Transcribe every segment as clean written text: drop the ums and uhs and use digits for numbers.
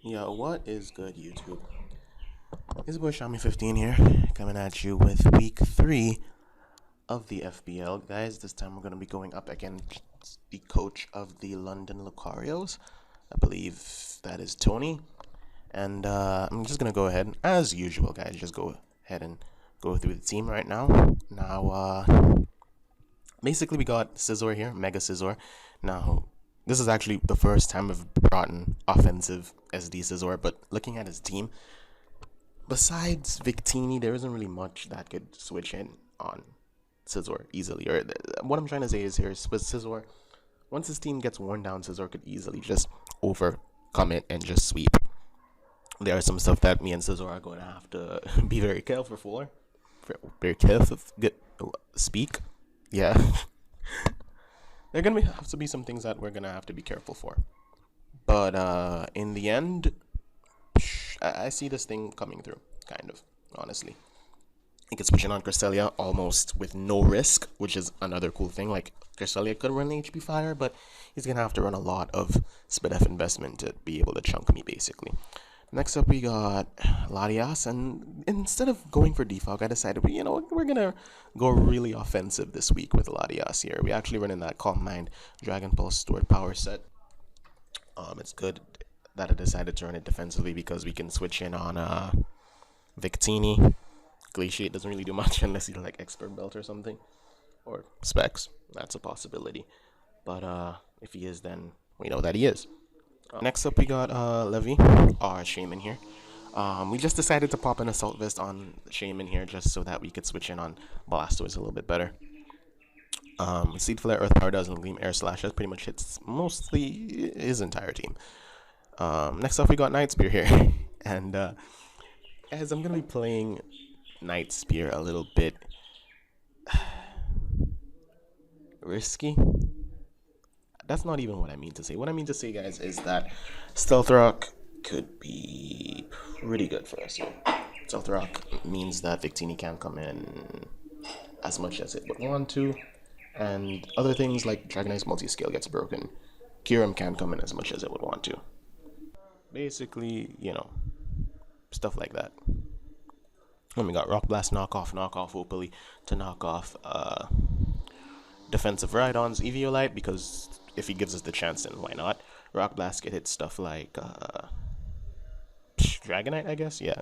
Yo, what is good, YouTube? It's boy Shami15 here, coming at you with week 3 of the FBL. Guys, this time we're going to be going up against the coach of the London Lucarios. I believe that is Tony. And I'm just going to go ahead, as usual, guys, just go ahead and go through the team right now. Basically, we got Scizor here, Mega Scizor. Now, this is actually the first time I've brought in offensive SD Scizor, but looking at his team, besides Victini, there isn't really much that could switch in on Scizor easily. Or what I'm trying to say is here is with Scizor, once his team gets worn down, Scizor could easily just overcome it and just sweep. There are some stuff that me and Scizor are going to have to be very careful for. Very careful. Speak. Yeah. There are gonna have to be some things that we're gonna have to be careful for. But in the end, I see this thing coming through, kind of, honestly. He could switch in on Cresselia almost with no risk, which is another cool thing. Like, Cresselia could run HP Fire, but he's gonna have to run a lot of SpDef investment to be able to chunk me, basically. Next up, we got Latias, and instead of going for defog, I decided, we're gonna go really offensive this week with Latias here. We actually run in that Calm Mind Dragon Pulse Stored Power set. It's good that I decided to run it defensively because we can switch in on Victini. Glaciate doesn't really do much unless you like Expert Belt or something, or Specs. That's a possibility. But if he is, then we know that he is. Next up, we got Levy, our Shaman here. We just decided to pop an Assault Vest on Shaman here just so that we could switch in on Blastoise a little bit better. Seed Flare, Earth Power and Gleam Air Slash. That pretty much hits mostly his entire team. Next up, we got Night Spear here. And as I'm going to be playing Night Spear a little bit risky. That's not even what I mean to say. What I mean to say, guys, is that Stealth Rock could be pretty good for us here. Stealth Rock means that Victini can't come in as much as it would want to, and other things like Dragonite's multi-scale gets broken. Kyurem can't come in as much as it would want to. Basically, stuff like that. And we got Rock Blast, knockoff, hopefully, to knock off defensive Rhydon's Eviolite, because if he gives us the chance, then why not? Rock Blast could hit stuff like Dragonite, I guess. Yeah.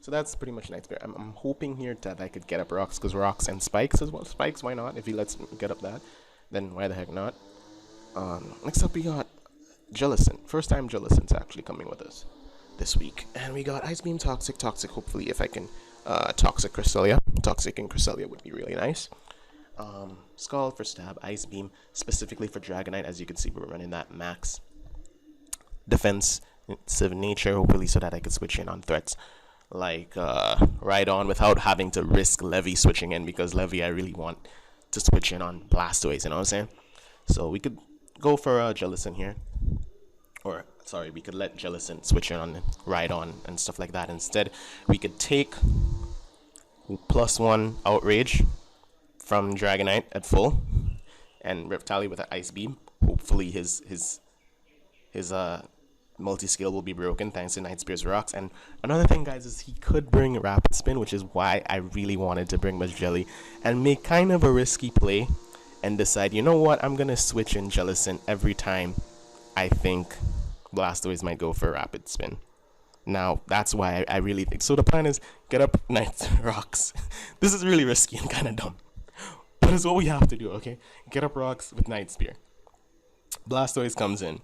So that's pretty much Night Spear. I'm hoping here that I could get up Rocks, because Rocks and Spikes as well. Spikes, why not? If he lets me get up that, then why the heck not? Next up, we got Jellicent. First time Jellicent's actually coming with us this week. And we got Ice Beam, Toxic. Hopefully, if I can Toxic Cresselia. Toxic and Cresselia would be really nice. Scald for Stab, Ice Beam, specifically for Dragonite. As you can see, we're running that max defensive nature, hopefully, so that I could switch in on threats like Rhydon without having to risk Levy switching in, because Levy I really want to switch in on Blastoise, you know what I'm saying? So we could go for Jellicent here. Or, sorry, we could let Jellicent switch in on Rhydon and stuff like that. Instead, we could take +1 Outrage from Dragonite at full, and Reptile with an Ice Beam. Hopefully his multi-scale will be broken thanks to Night Spear's Rocks. And another thing, guys, is he could bring Rapid Spin, which is why I really wanted to bring Jelly and make kind of a risky play and decide, you know what, I'm gonna switch in Jellicent every time I think Blastoise might go for Rapid Spin. Now, that's why I really think. So the plan is get up Night Rocks. This is really risky and kind of dumb, but it's what we have to do, okay? Get up Rocks with Night Spear. Blastoise comes in.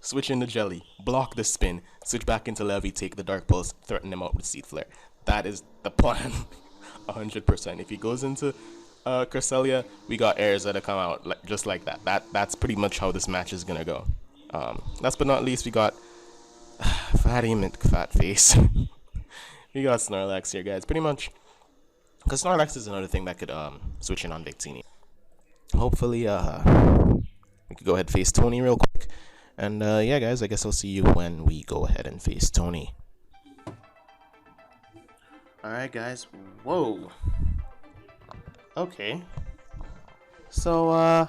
Switch into Jelly. Block the spin. Switch back into Levy. Take the Dark Pulse. Threaten him out with Seed Flare. That is the plan. 100%. If he goes into Cresselia, we got Erza to come out just like that. That's pretty much how this match is gonna go. Last but not least, we got Fat Face. We got Snorlax here, guys. Pretty much, because Snorlax is another thing that could switch in on Victini. Hopefully, we could go ahead and face Tony real quick. And yeah, guys, I guess I'll see you when we go ahead and face Tony. Alright, guys. Whoa. Okay. So,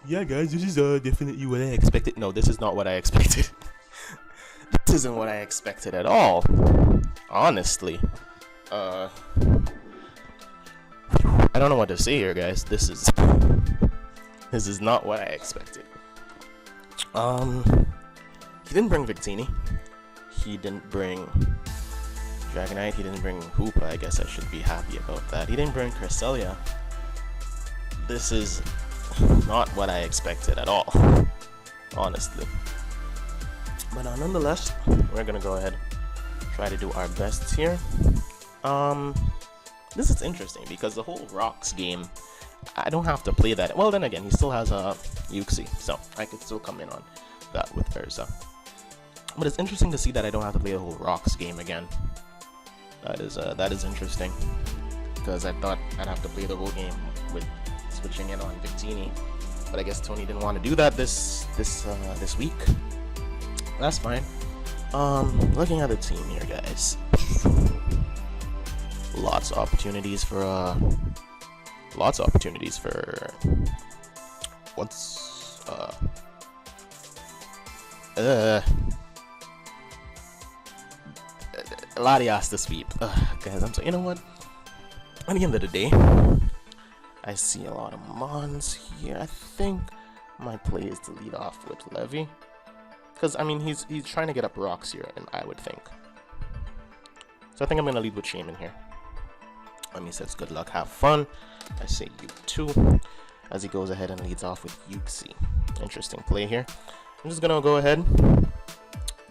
Yeah, guys, this is definitely what I expected. No, this is not what I expected. This isn't what I expected at all. Honestly. I don't know what to say here, guys. This is not what I expected. He didn't bring Victini. He didn't bring Dragonite. He didn't bring Hoopa. I guess I should be happy about that. He didn't bring Cresselia. This is not what I expected at all, honestly. But nonetheless, we're gonna go ahead, try to do our best here. This is interesting because the whole Rocks game, I don't have to play that. Well, then again, he still has a Uxie, so I could still come in on that with Versa. But it's interesting to see that I don't have to play the whole Rocks game again. That is interesting, because I thought I'd have to play the whole game with switching in on Victini, but I guess Tony didn't want to do that this week. That's fine. Looking at the team here, guys, lots of opportunities for what's Latias to sweep. Guys, you know what? At the end of the day, I see a lot of Mons here. I think my play is to lead off with Levy, because I mean he's trying to get up Rocks here, and I would think. So I think I'm gonna lead with Shaman here. He says good luck, have fun. I say you too, as he goes ahead and leads off with Uxie. Interesting play here. I'm just gonna go ahead,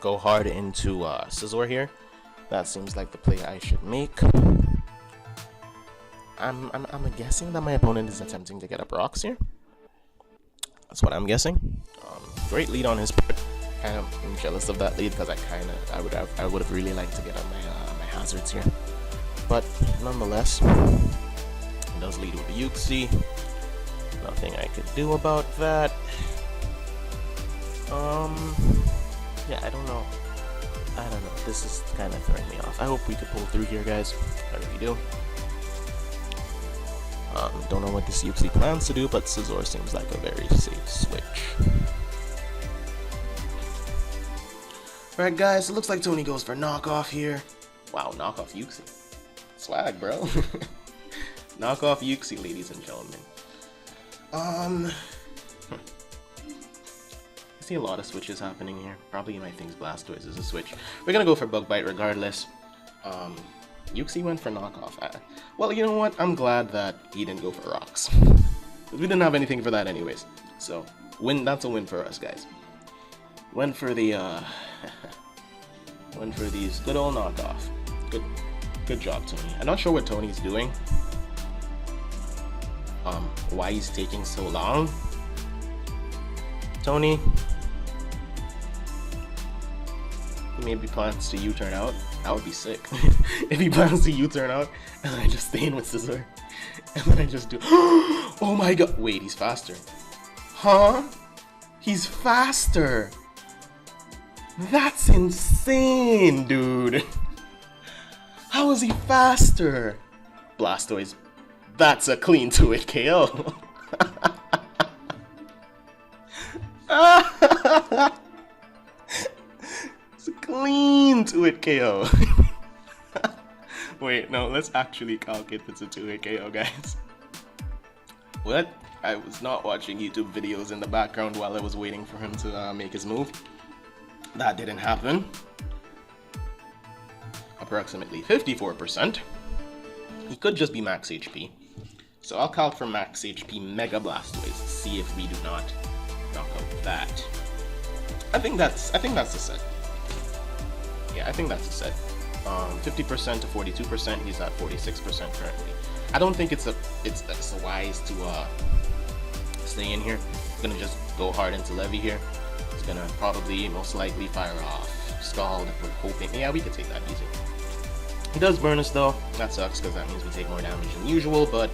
go hard into Scizor here. That seems like the play I should make. I'm guessing that my opponent is attempting to get up Rocks here. That's what I'm guessing. Great lead on his part. Kind of jealous of that lead, because I would have really liked to get up my hazards here. But nonetheless, he does lead with the Uxie. Nothing I could do about that. Yeah, I don't know. This is kind of throwing me off. I hope we could pull through here, guys. I really do. Don't know what this Uxie plans to do, but Scizor seems like a very safe switch. Alright, guys, it looks like Tony goes for knockoff here. Wow, knockoff Uxie. Swag, bro. Knockoff Uxie, ladies and gentlemen. I see a lot of switches happening here. Probably my thing's Blastoise is a switch. We're gonna go for Bug Bite regardless. Uxie went for knockoff. Well, you know what? I'm glad that he didn't go for Rocks, because we didn't have anything for that anyways. So, that's a win for us, guys. Went for the went for these good old knockoff. Good job, Tony. I'm not sure what Tony's doing. Why he's taking so long. Tony, he maybe plans to U-turn out. That would be sick. If he plans to U-turn out, and then I just stay in with Scizor, and then I just do. Oh my god! Wait, he's faster. Huh? He's faster. That's insane, dude. How is he faster? Blastoise. That's a clean 2-hit KO. It's a clean 2-hit KO. Wait, no, let's actually calculate if it's a 2-hit KO, guys. What? I was not watching YouTube videos in the background while I was waiting for him to make his move. That didn't happen. Approximately 54%. He could just be max HP. So I'll calc for max HP Mega Blastoise. See if we do not knock out that. I think that's a set. Yeah, I think that's a set. 50% to 42%. He's at 46% currently. I don't think it's wise to stay in here. I'm gonna just go hard into Levy here. It's gonna probably most likely fire off Scald. We're hoping. Yeah, we could take that easy. He does burn us though. That sucks because that means we take more damage than usual, but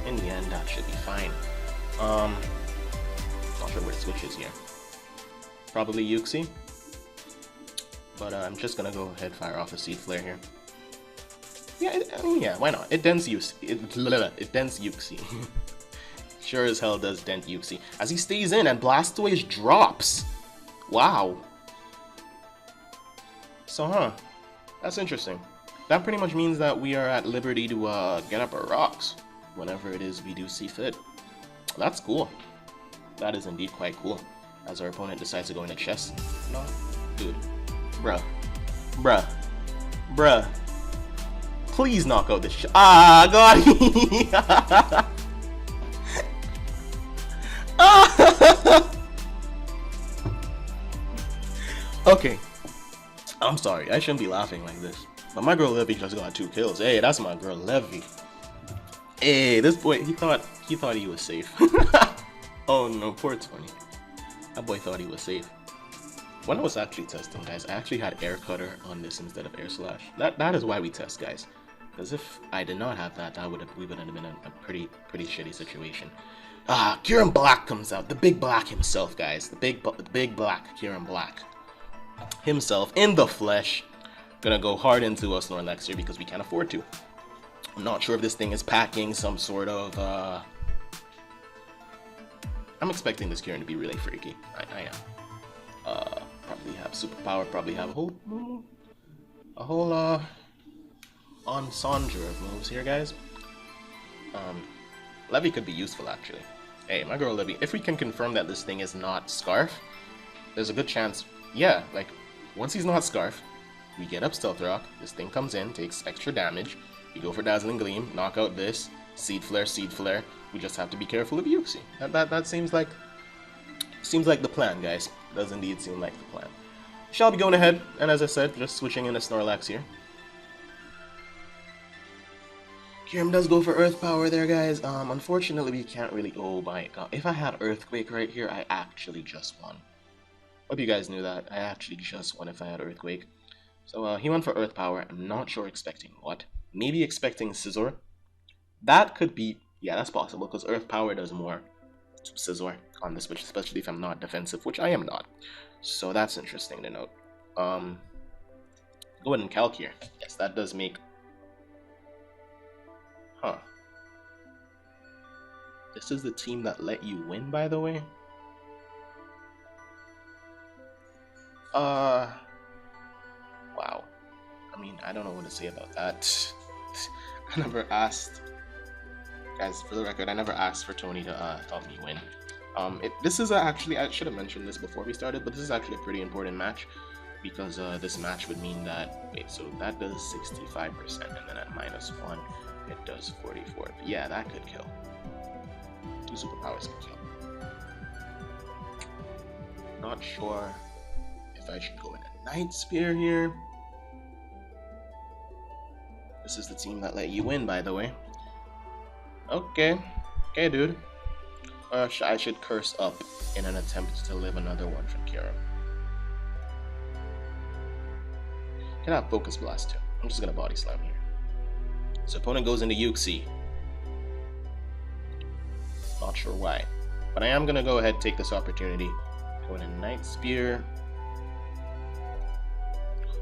in the end that should be fine. Not sure where the switch is here. Probably Uxie. But I'm just gonna go ahead fire off a Seed Flare here. Yeah, I mean, yeah, why not? It dents Uxie. It dents Uxie. Sure as hell does dent Yuxi. As he stays in and Blastoise drops. Wow. So, that's interesting. That pretty much means that we are at liberty to get up our rocks whenever it is we do see fit. That's cool. That is indeed quite cool. As our opponent decides to go into chess. No, dude. Bruh. Please knock out this shot. Ah, God. Okay. I'm sorry. I shouldn't be laughing like this. But my girl Levy just got 2 kills. Hey, that's my girl Levy. Hey, this boy, he thought he was safe. Oh no, poor Tony. That boy thought he was safe. When I was actually testing, guys, I actually had Air Cutter on this instead of Air Slash. That is why we test, guys. Because if I did not have that, we would have been in a pretty shitty situation. Kieran Black comes out. The big black himself, guys. The big black Kieran Black himself in the flesh. Gonna go hard into us next year because we can't afford to. I'm not sure if this thing is packing some sort of I'm expecting this Kieran to be really freaky. I am. Probably have superpower, probably have a whole ensemble of moves here, guys. Levy could be useful actually. Hey, my girl Levy, if we can confirm that this thing is not Scarf, there's a good chance, yeah, like once he's not Scarf, we get up Stealth Rock, this thing comes in, takes extra damage, we go for Dazzling Gleam, knock out this, Seed Flare, we just have to be careful of Yuxi. That seems like the plan, guys. Does indeed seem like the plan. Shall be going ahead, and as I said, just switching in a Snorlax here. Kieran does go for Earth Power there, guys. Unfortunately, we can't really... Oh my god. If I had Earthquake right here, I actually just won. Hope you guys knew that. I actually just won if I had Earthquake. So, he went for Earth Power. I'm not sure expecting what. Maybe expecting Scizor. That could be... Yeah, that's possible, because Earth Power does more to Scizor on this switch, especially if I'm not defensive, which I am not. So that's interesting to note. Go ahead and calc here. Yes, that does make... Huh. This is the team that let you win, by the way? Wow. I mean, I don't know what to say about that. I never asked... Guys, for the record, I never asked for Tony to help me win. This is actually, I should have mentioned this before we started, but this is actually a pretty important match because this match would mean that, wait, so that does 65% and then at -1 it does 44. But yeah, that could kill. 2 superpowers could kill. Not sure if I should go in a Night Spear here. This is the team that let you win, by the way. Okay, dude. I should curse up in an attempt to live another one from Kieran. Can I have Focus Blast too? I'm just gonna Body Slam here. So opponent goes into Yuxi. Not sure why, but I am gonna go ahead and take this opportunity. Go into Night Spear.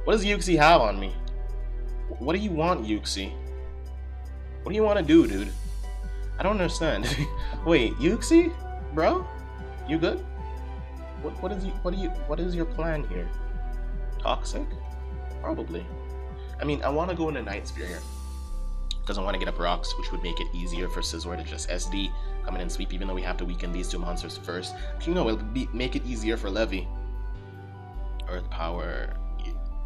What does Yuxi have on me? What do you want, Yuxi? What do you want to do, dude? I don't understand. Wait, Yuxi? Bro? You good? What is your plan here? Toxic? Probably. I mean, I want to go into Night Spear here. Because I want to get up rocks, which would make it easier for Scizor to just SD, come in and sweep, even though we have to weaken these 2 monsters first. Actually, no, it'll make it easier for Levy. Earth Power.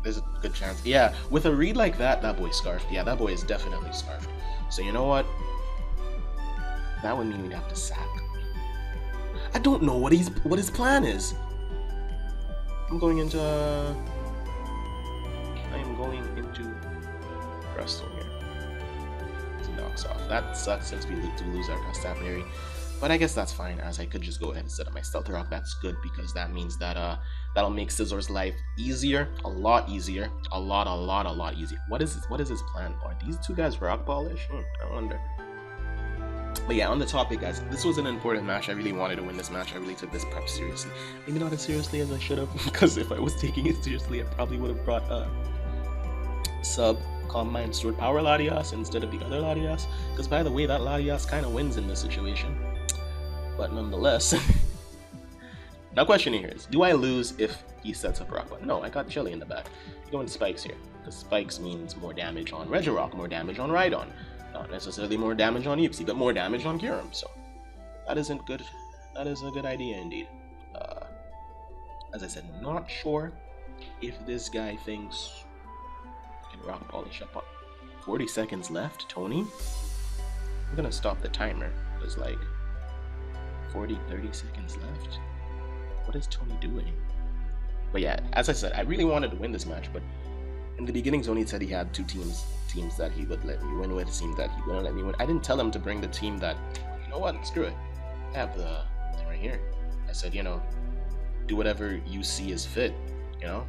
There's a good chance. Yeah, with a read like that, that boy's Scarfed. Yeah, that boy is definitely Scarfed. So you know what? That would mean we'd have to sack. I don't know what his plan is. I'm going into Crystal here. He knocks off. That sucks since we do lose our Constabulary. But I guess that's fine, as I could just go ahead and set up my Stealth Rock. That's good, because that means that that'll make Scizor's life easier, a lot easier, a lot easier. What is his plan? Are these 2 guys rock polish? I wonder. But yeah, on the topic, guys, this was an important match. I really wanted to win this match. I really took this prep seriously. Maybe not as seriously as I should have, because if I was taking it seriously, I probably would have brought sub Combine Sword Power Latias instead of the other Latias. Because by the way, that Latias kind of wins in this situation. But nonetheless, now question here is, do I lose if he sets up rock? But no, I got Chili in the back. You go into spikes here. Because spikes means more damage on Regirock, more damage on Rhydon. Not necessarily more damage on Uxie, but more damage on Kyurem. So that isn't good. That is a good idea indeed. As I said, not sure if this guy thinks I can rock polish up on 40 seconds left, Tony. I'm gonna stop the timer. There's like 30 seconds left. What is Tony doing? But yeah, as I said, I really wanted to win this match, but in the beginning Tony said he had two teams that he would let me win with, teams that he wouldn't let me win. I didn't tell him to bring the team that, you know what, screw it. I have the thing right here. I said, you know, do whatever you see as fit, you know?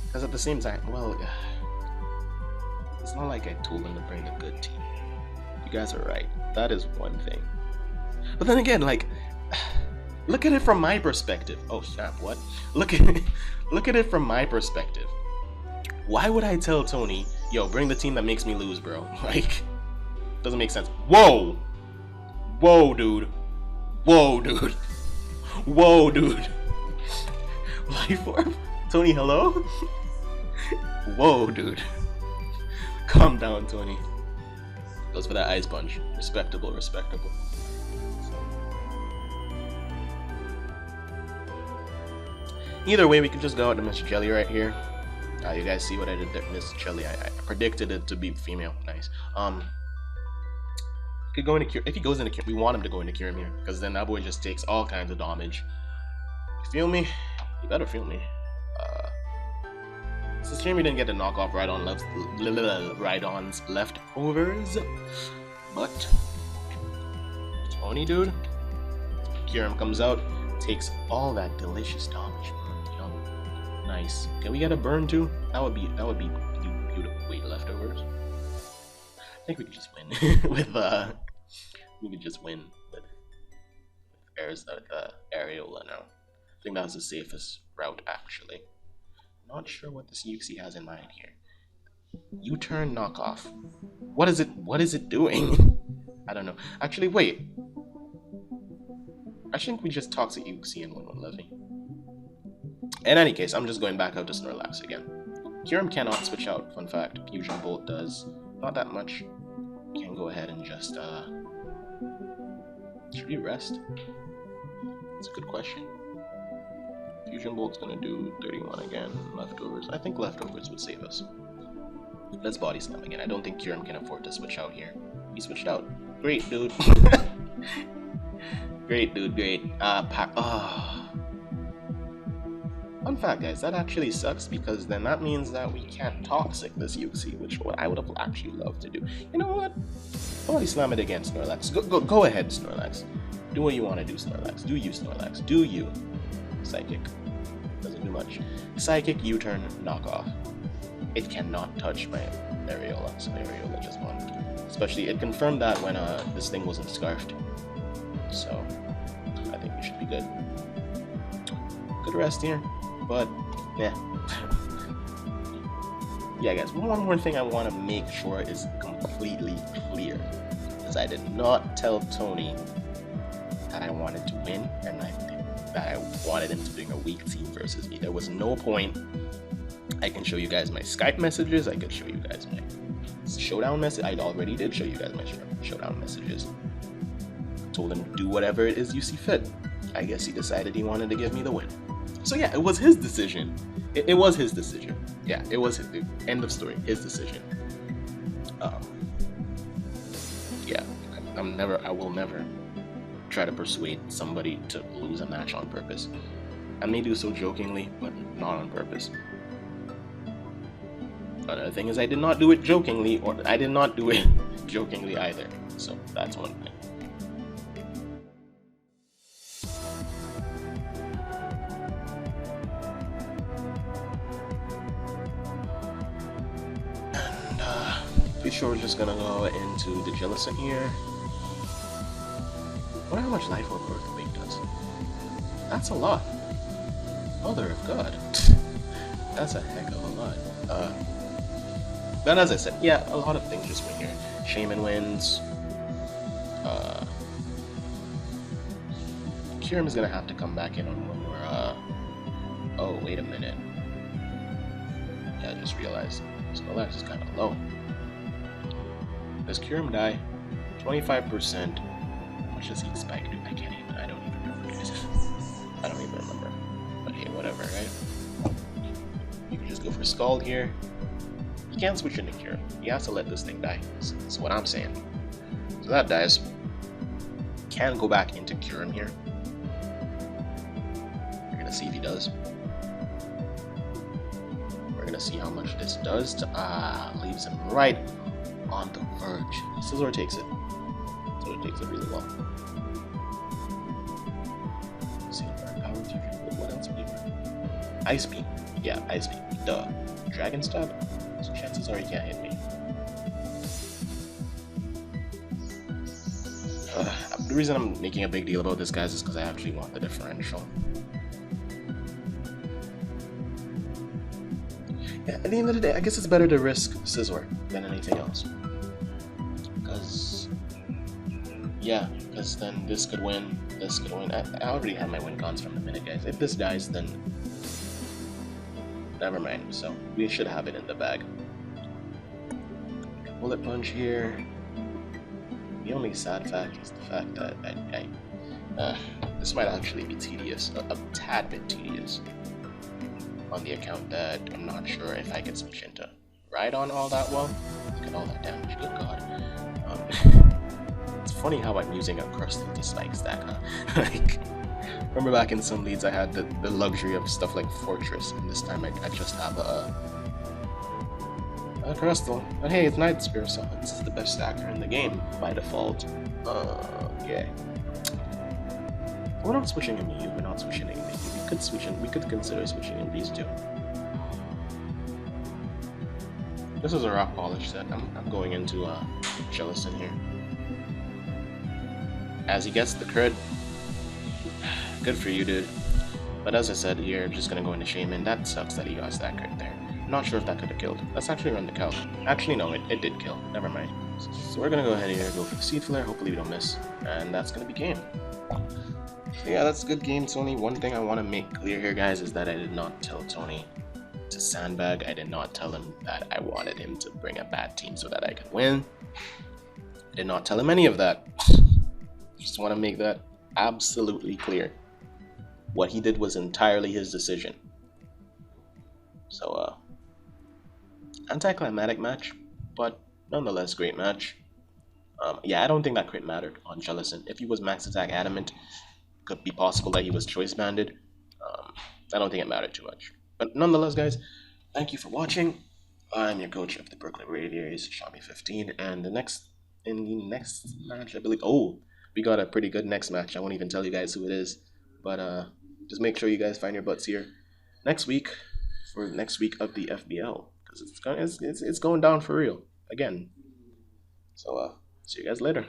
Because at the same time, well, it's not like I told him to bring a good team. You guys are right. That is one thing. But then again, like, look at it from my perspective. Oh snap, what? Look at it from my perspective. Why would I tell Tony, yo, bring the team that makes me lose, bro? Like, doesn't make sense. Whoa! Whoa, dude. Whoa, dude. Whoa, dude. Life orb? Tony, hello? Whoa, dude. Calm down, Tony. Goes for that ice punch. Respectable, respectable. Either way, we can just go out to Miss Jelly right here. You guys see what I did there, Miss Jelly? I predicted it to be female. Nice. Could go into Cure. If he goes into Cure, we want him to go into Kyurem here, because then that boy just takes all kinds of damage. You feel me? You better feel me. It's a shame we didn't get to knock off Rhydon's leftovers, but Tony, dude, Kyurem comes out, takes all that delicious damage. Yum. Nice. Can we get a burn too? That would be beautiful. Wait, leftovers. I think we could just win with we could just win with Areola now. I think that was the safest route actually. Not sure what this Uxie has in mind here. U-turn knockoff. What is it doing? I don't know. Actually, wait. I think we just Toxic Uxie and win one Levy. In any case, I'm just going back out to Snorlax again. Kyurem cannot switch out, fun fact. Fusion Bolt does. Not that much. Can go ahead and just should we rest? That's a good question. Fusion Bolt's gonna do 31 again. Leftovers. I think leftovers would save us. Let's Body Slam again. I don't think Kyurem can afford to switch out here. He switched out. Great, dude. Great, dude. Great. Fun fact, guys. That actually sucks because then that means that we can't Toxic this Uxie, which what I would have actually loved to do. You know what? Body Slam it again, Snorlax. Go ahead, Snorlax. Do what you want to do, Snorlax. Do you, Snorlax? Do you? Psychic. Doesn't do much. Psychic U-turn knockoff. It cannot touch my Areola, so Areola just won. Especially, it confirmed that when this thing wasn't scarfed. So, I think we should be good. Good rest here, but, yeah. Yeah, guys, one more thing I want to make sure is completely clear. Is I did not tell Tony that I wanted to win, and that I wanted him to bring a weak team versus me. There was no point. I can show you guys my Skype messages. I could show you guys my showdown message. I already did show you guys my showdown messages. Told him to do whatever it is you see fit. I guess he decided he wanted to give me the win. So yeah, it was his decision. It was his decision. Yeah, it was his end of story. His decision. Yeah, I will never try to persuade somebody to lose a match on purpose. I may do so jokingly, but not on purpose. Another thing is I did not do it jokingly, or I did not do it jokingly either. So that's one thing. And pretty sure we're just gonna go into the Jellicent here. I wonder how much life orb Earthquake does. That's a lot. Mother of God. That's a heck of a lot. But as I said, yeah, a lot of things just win here. Shaman wins. Kirim is gonna have to come back in on when we're oh, wait a minute. Yeah, I just realized Snorlax is kind of low. Does Kirim die? 25%. How much does each spike do? I don't even remember, guys. I don't even remember. But hey, whatever, right? You can just go for Scald here. You can't switch into Kirim. You have to let this thing die. That's what I'm saying. So that dies. Can go back into Kirim here. We're gonna see if he does. We're gonna see how much this does to leaves him right on the verge. Scizor takes it. Scizor takes it really well. Let's see, power fusion. What else would he run? Ice Beam. Yeah, Ice Beam. Duh. Dragon Stab? So chances are he can't hit me. The reason I'm making a big deal about this, guys, is because I actually want the differential. Yeah, at the end of the day, I guess it's better to risk Scizor than anything else. Because then this could win, this could win. I already have my win cons from the minute, guys. If this dies, then never mind. So we should have it in the bag. Bullet Punch here. The only sad fact is the fact that this might actually be tedious, a tad bit tedious, on the account that I'm not sure if I can switch into Rhydon all that well. Look at all that damage, good god. It's funny how I'm using a Crustle to spike stack, huh? Like, remember back in some leads I had the luxury of stuff like Fortress, and this time I just have a Crustle. But hey, it's Night Spear, so this is the best stacker in the game by default. Yeah. We're not switching into you, we're not switching into you. We could consider switching in these two. This is a rock polish set. I'm going into Jellicent here. As he gets the crit, good for you, dude. But as I said, you're just gonna go into Shaman. That sucks that he got that crit there. Not sure if that could have killed. Let's actually run the calc. Actually, no, it did kill. Never mind. So we're gonna go ahead here, go for the Seed Flare. Hopefully we don't miss, and that's gonna be game. So yeah, that's a good game, Tony. One thing I want to make clear here, guys, is that I did not tell Tony to sandbag. I did not tell him that I wanted him to bring a bad team so that I could win. I did not tell him any of that. Just want to make that absolutely clear. What he did was entirely his decision. So, anticlimactic match, but nonetheless great match. Yeah, I don't think that crit mattered on Jellicent. If he was max attack adamant, could be possible that he was choice banded. I don't think it mattered too much. But nonetheless, guys, thank you for watching. I'm your coach of the Brooklyn Radiators, Shami15, and in the next match, I believe. Oh, we got a pretty good next match. I won't even tell you guys who it is, but just make sure you guys find your butts here next week for next week of the FBL, because it's going down for real again. So see you guys later.